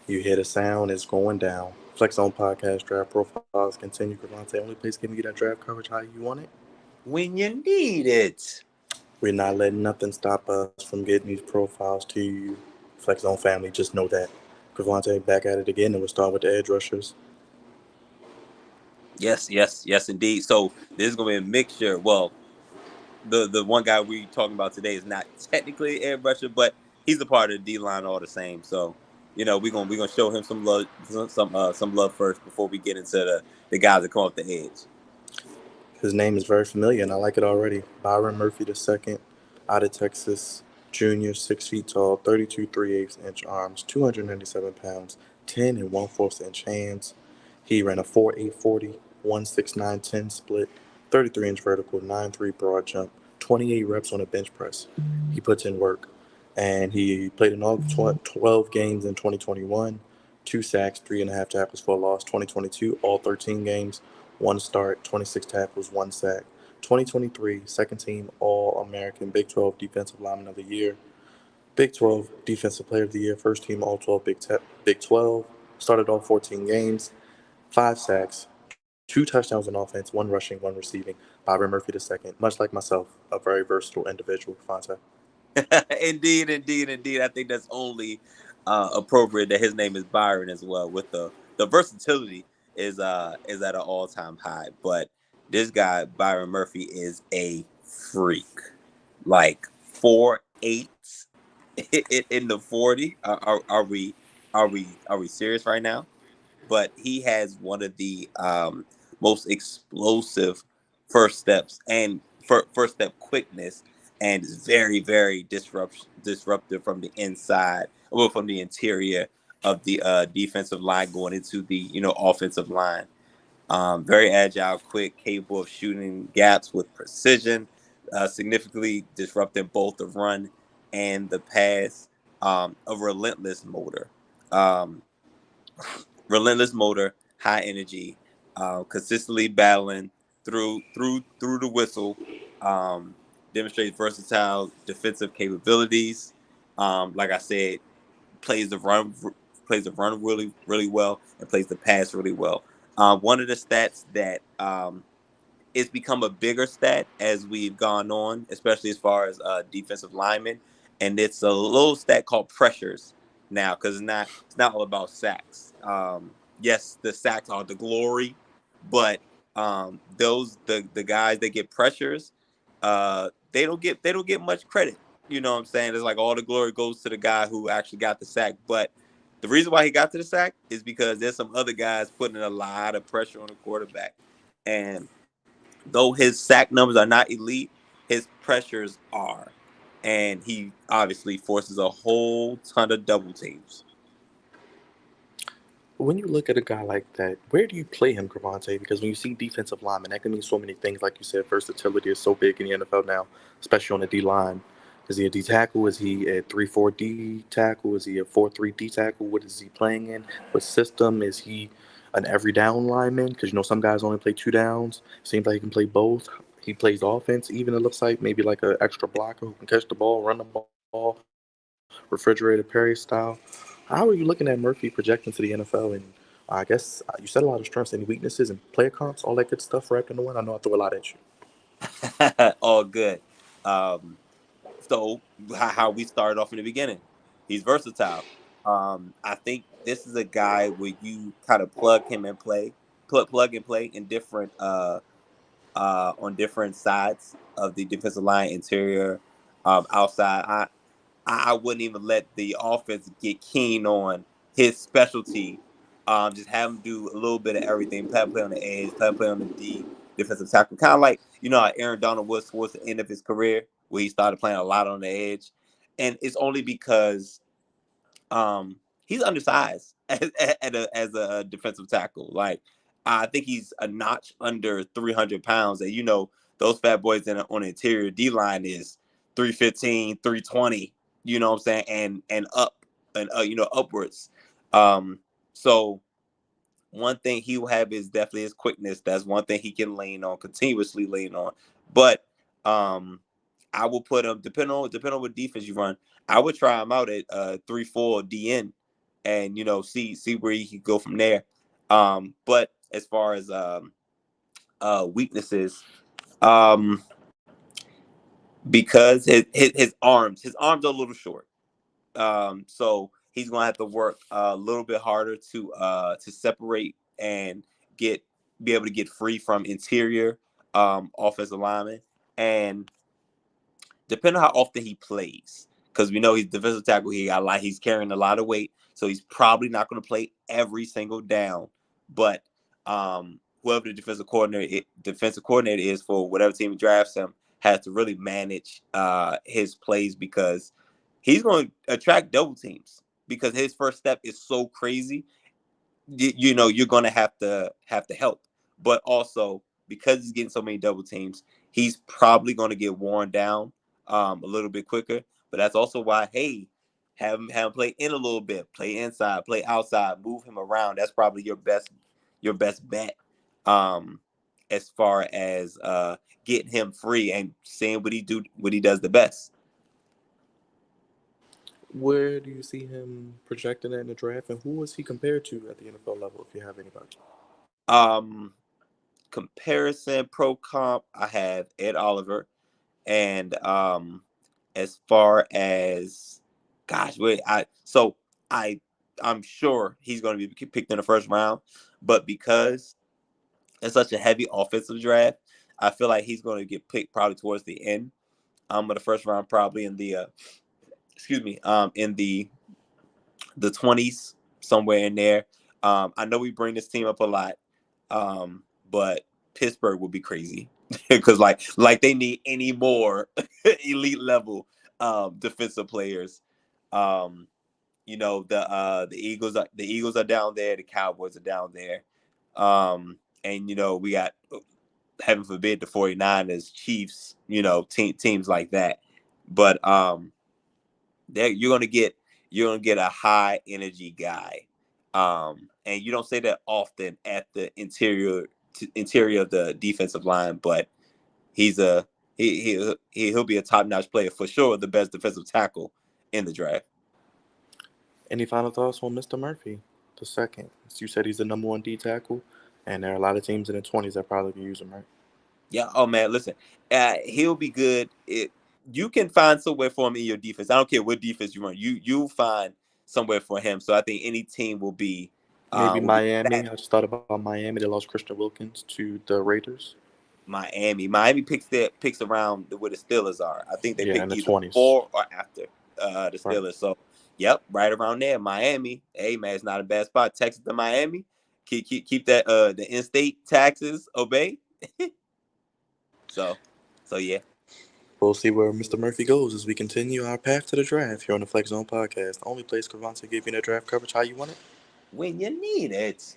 You hear the sound, it's going down. Flex on podcast draft profiles continue. Crevonte, only place giving you that draft coverage how you want it. When you need it. We're not letting nothing stop us from getting these profiles to you. Flex on family, just know that. Crevonte back at it again, and we'll start with the edge rushers. Yes, indeed. So this is gonna be a mixture. Well, the one guy we talking about today is not technically an air rusher, but he's a part of the D line all the same. So we're gonna show him some love, some love first before we get into the guys that come off the edge. His name is very familiar, and I like it already. Byron Murphy II, out of Texas, junior, 6 feet tall, 32 3/8 inch arms, 297 pounds, 10 and 1/4 inch hands. He ran a 4.8 40, 1.69 10 split, 33-inch vertical, 9.3 broad jump, 28 reps on a bench press. He puts in work, and he played in all 12 games in 2021. 2 sacks, 3.5 tackles for a loss. 2022, all 13 games, 1 start, 26 tackles, 1 sack. 2023, second team All American Big 12 Defensive Lineman of the Year, Big 12 Defensive Player of the Year, first team All 12 Big 12. Started all 14 games, 5 sacks, 2 touchdowns on offense, 1 rushing, 1 receiving. Byron Murphy II, much like myself, a very versatile individual. Fonte. Indeed. I think that's only appropriate that his name is Byron as well. With the versatility is at an all time high. But this guy Byron Murphy is a freak, like 4'8" in the 40. Are we serious right now? But he has one of the most explosive first steps and first step quickness, and is very disruptive from the inside, well, from the interior of the defensive line going into the offensive line. Very agile, quick, capable of shooting gaps with precision, significantly disrupting both the run and the pass. A Um, relentless motor, high energy, consistently battling through the whistle. Um, Demonstrates versatile defensive capabilities. Like I said, plays the run plays the run really well and plays the pass really well. One of the stats that it's become a bigger stat as we've gone on, especially as far as defensive linemen, and it's a little stat called pressures now because it's not all about sacks. Yes, the sacks are the glory, but the guys that get pressures, they don't get much credit. You know what I'm saying? It's like all the glory goes to the guy who actually got the sack, but the reason why he got to the sack is because there's some other guys putting a lot of pressure on the quarterback. And though his sack numbers are not elite, his pressures are. And he obviously forces a whole ton of double teams. When you look at a guy like that, where do you play him, Crevonte? Because when you see defensive lineman, that can mean so many things. Like you said, versatility is so big in the NFL now, especially on the D line. Is he a D tackle? Is he a 3-4 D tackle? Is he a 4-3 D tackle? What is he playing in? What system? Is he an every down lineman? Because some guys only play 2 downs. Seems like he can play both. He plays offense, even it looks like maybe like an extra blocker who can catch the ball, run the ball, refrigerator Perry style. How are you looking at Murphy projecting to the NFL? And I guess you said a lot of strengths, any weaknesses, and player comps, all that good stuff wrapped into one. I know I threw a lot at you. All good. Um, so how we started off in the beginning, he's versatile. I think this is a guy where you kind of plug and play in different on different sides of the defensive line, interior, outside. I wouldn't even let the offense get keen on his specialty. Just have him do a little bit of everything. Play on the edge, play on the D, defensive tackle. Kind of like how Aaron Donald was towards the end of his career, where he started playing a lot on the edge, and it's only because he's undersized as a defensive tackle. Like I think he's a notch under 300 pounds, and those fat boys on the interior D line is 315, 320. You know what I'm saying, and up and upwards. Um, so one thing he will have is definitely his quickness. That's one thing he can lean on, continuously lean on. But um, I will put him depending on what defense you run. I would try him out at 3-4 DN and see where he could go from there. But as far as weaknesses, um, because his arms are a little short. So he's gonna have to work a little bit harder to separate and get be able to get free from interior offensive linemen. And depending on how often he plays, because we know he's defensive tackle. He's carrying a lot of weight, so he's probably not going to play every single down. But whoever the defensive coordinator is for whatever team drafts him has to really manage his plays, because he's going to attract double teams, because his first step is so crazy. You're going to have to help, but also because he's getting so many double teams, he's probably going to get worn down a little bit quicker. But that's also why, hey, have him play in a little bit, play inside, play outside, move him around. That's probably your best bet, um as far as getting him free and seeing what he does the best. Where do you see him projecting in the draft, and who is he compared to at the NFL level, if you have anybody? um Comparison pro comp, I have Ed Oliver. And as far as, gosh, wait, I I'm sure he's going to be picked in the first round, but because it's such a heavy offensive draft, I feel like he's going to get picked probably towards the end of the first round, probably in the excuse me, in the 20s, somewhere in there. I know we bring this team up a lot, but Pittsburgh would be crazy because like they need any more elite level defensive players. Um, the Eagles are down there, the Cowboys are down there, and we got, heaven forbid, the 49ers, Chiefs, teams like that. But there you're gonna get a high energy guy, and you don't say that often at the interior of the defensive line, but he's a he'll be a top notch player for sure, the best defensive tackle in the draft. Any final thoughts on Mr. Murphy, the second? As you said, he's the number one D tackle, and there are a lot of teams in the 20s that probably can use him, right? Yeah. Oh man, listen, he'll be good. You can find somewhere for him in your defense. I don't care what defense you run. You'll find somewhere for him. So I think any team will be Maybe Miami. sad. I just thought about Miami. They lost Christian Wilkins to the Raiders. Miami picks around where the Steelers are. I think they Yeah, pick in the either 20s. before or after the Right. Steelers. So yep, right around there. Miami. Hey man, it's not a bad spot. Texas to Miami. Keep that the in-state taxes obey. So yeah. We'll see where Mr. Murphy goes as we continue our path to the draft here on the Flex Zone podcast. The only place Crevonte give you that draft coverage how you want it. When you need it.